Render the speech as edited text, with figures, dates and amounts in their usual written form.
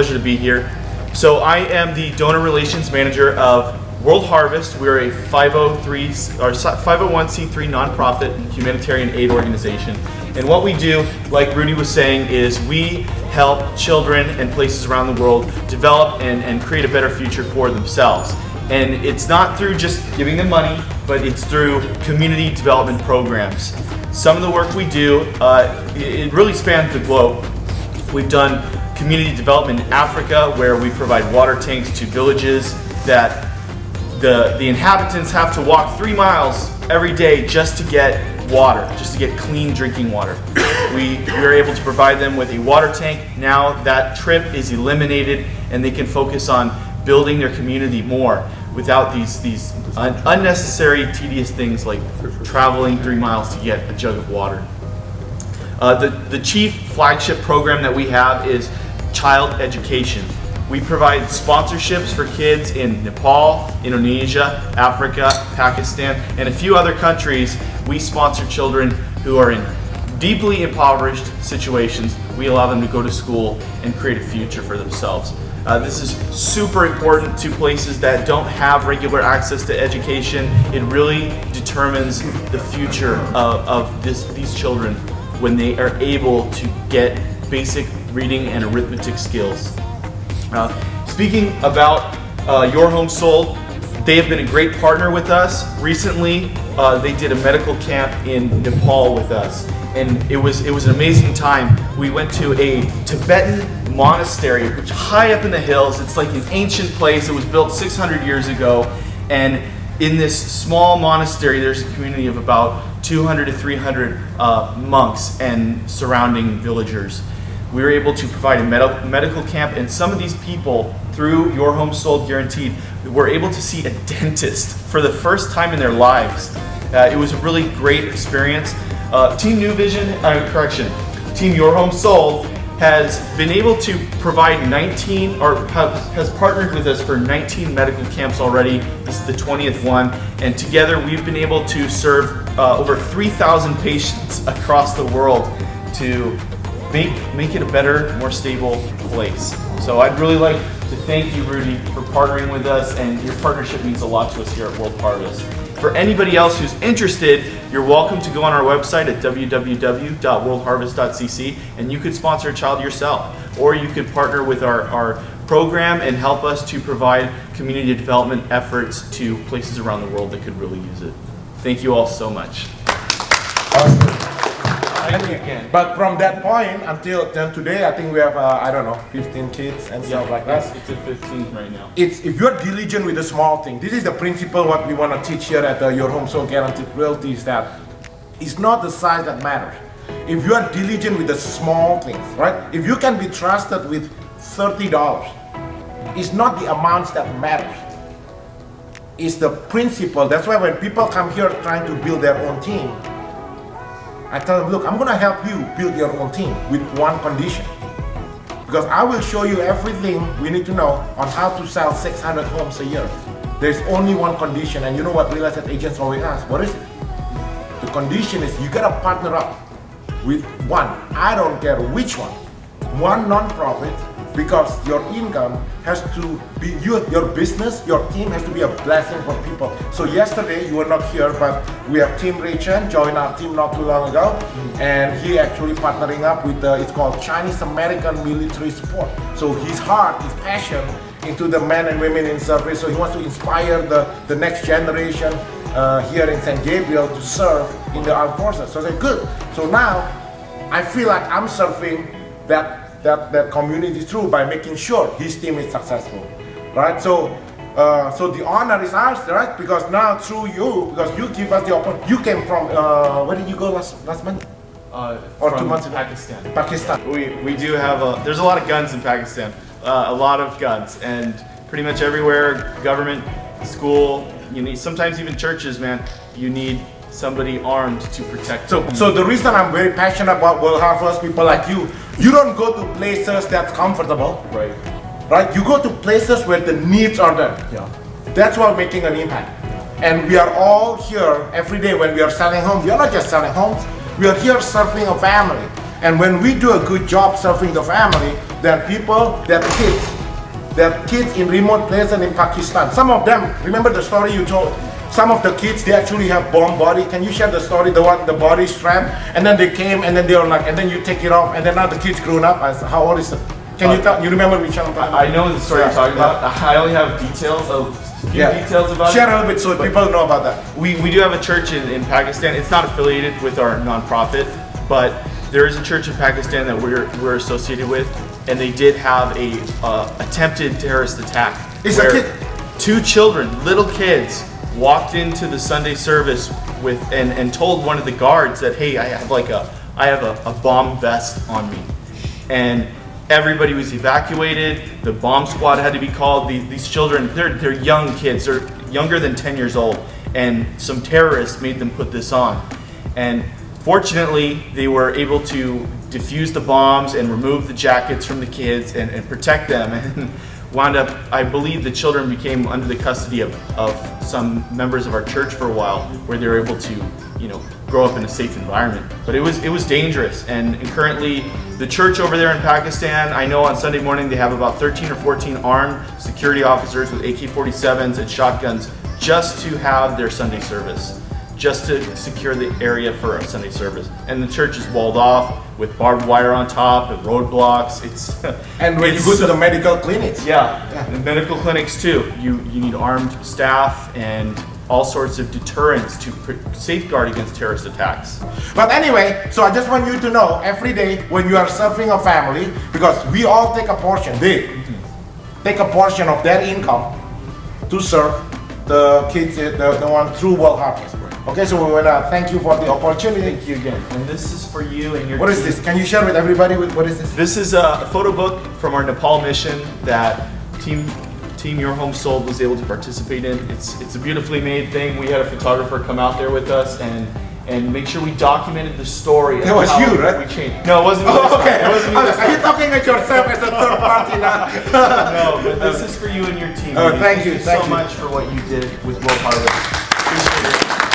pleasure to be here. So I am the Donor Relations Manager of World Harvest. We're a 501c3 nonprofit humanitarian aid organization. And what we do, like Rudy was saying, is we help children and places around the world develop and create a better future for themselves. And it's not through just giving them money, but it's through community development programs. Some of the work we do, it really spans the globe. We've done community development in Africa, where we provide water tanks to villages that the inhabitants have to walk 3 miles every day just to get water, just to get clean drinking water. We are able to provide them with a water tank. Now that trip is eliminated and they can focus on building their community more without these unnecessary, tedious things like traveling 3 miles to get a jug of water. The chief flagship program that we have is child education. We provide sponsorships for kids in Nepal, Indonesia, Africa, Pakistan, and a few other countries. We sponsor children who are in deeply impoverished situations. We allow them to go to school and create a future for themselves. This is super important to places that don't have regular access to education. It really determines the future of these children when they are able to get basic reading and arithmetic skills. Speaking about Your Home Sold, they have been a great partner with us. Recently, they did a medical camp in Nepal with us, and it was an amazing time. We went to a Tibetan monastery, which high up in the hills. It's like an ancient place. It was built 600 years ago, and in this small monastery, there's a community of about 200 to 300 monks and surrounding villagers. We were able to provide a medical camp, and some of these people, through Your Home Sold Guaranteed, were able to see a dentist for the first time in their lives. It was a really great experience. Team New Vision, Team Your Home Sold has been able to provide has partnered with us for 19 medical camps already. This is the 20th one, and together we've been able to serve over 3,000 patients across the world to make it a better, more stable place. So I'd really like to thank you, Rudy, for partnering with us, and your partnership means a lot to us here at World Harvest. For anybody else who's interested, you're welcome to go on our website at www.worldharvest.cc, and you could sponsor a child yourself, or you could partner with our program and help us to provide community development efforts to places around the world that could really use it. Thank you all so much. Awesome. Thank you again. But from that point until today, I think we have, 15 kids and stuff like that. It's at 15 right now. If you're diligent with the small thing, this is the principle what we want to teach here at Your Home Sold Guaranteed Realty, is that it's not the size that matters. If you are diligent with the small things, right? If you can be trusted with $30, it's not the amounts that matters. It's the principle. That's why when people come here trying to build their own team, I tell them, look, I'm going to help you build your own team with one condition. Because I will show you everything we need to know on how to sell 600 homes a year. There's only one condition, and you know what real estate agents always ask, what is it? The condition is you got to partner up with one, I don't care which one nonprofit, because your income has to be, your business, your team has to be a blessing for people. So yesterday, you were not here, but we have Team Ray Chen joined our team not too long ago, and he actually partnering up with, it's called Chinese American Military Support. So his heart, his passion into the men and women in service, so he wants to inspire the next generation here in San Gabriel to serve in the armed forces. So I said, good. So now, I feel like I'm serving that community through by making sure his team is successful, right? So the honor is ours, right? Because now through you, because you give us the opportunity. You came from where did you go last month? Or 2 months ago? Pakistan. Pakistan. We do have there's a lot of guns in Pakistan, a lot of guns, and pretty much everywhere, government, school, you need, sometimes even churches, man, you need somebody armed to protect. So the reason I'm very passionate about World Harvest, people like you don't go to places that's comfortable, right? You go to places where the needs are there. Yeah. That's why we're making an impact. And we are all here every day when we are selling homes. We are not just selling homes. We are here serving a family. And when we do a good job serving the family, there are people, there are kids in remote places in Pakistan. Some of them, remember the story you told? Some of the kids, they actually have bomb body. Can you share the story, the one, the body strap, and then they came, and then they were like, and then you take it off, and then now the kid's grown up. I said, how old is it? Can you tell? You remember which one? I know the story you're talking about. I only have details details about Share it. a little bit so people know about that. We do have a church in Pakistan. It's not affiliated with our nonprofit, but there is a church in Pakistan that we're associated with, and they did have a attempted terrorist attack. It's a kid. 2 children, little kids, walked into the Sunday service with and told one of the guards that, hey, I have a bomb vest on me, and everybody was evacuated. The bomb squad had to be called. These children, they're young kids. They're younger than 10 years old, and some terrorists made them put this on. And fortunately, they were able to defuse the bombs and remove the jackets from the kids and protect them. And wound up, I believe the children became under the custody of some members of our church for a while, where they were able to, grow up in a safe environment. But it was dangerous. And currently, the church over there in Pakistan, I know on Sunday morning they have about 13 or 14 armed security officers with AK-47s and shotguns just to have their Sunday service, just to secure the area for a Sunday service. And the church is walled off with barbed wire on top and roadblocks. And when you go to the medical clinics. Yeah. And medical clinics too. You need armed staff and all sorts of deterrents to safeguard against terrorist attacks. But anyway, so I just want you to know, every day when you are serving a family, because we all take a portion, they take a portion of their income to serve the kids, the one through World Harvest. Okay, so we want to thank you for the opportunity. Thank you again. And this is for you and your What is this? Can you share with everybody what is this? This is a photo book from our Nepal mission that Team Your Home Sold was able to participate in. It's a beautifully made thing. We had a photographer come out there with us and make sure we documented the story. That was you, right? We changed. No, it wasn't me. Oh, okay. It wasn't me. Are you talking at yourself as a third party now? No, but this is for you and your team. Oh, thank you so much for what you did with World Harvest. Appreciate it.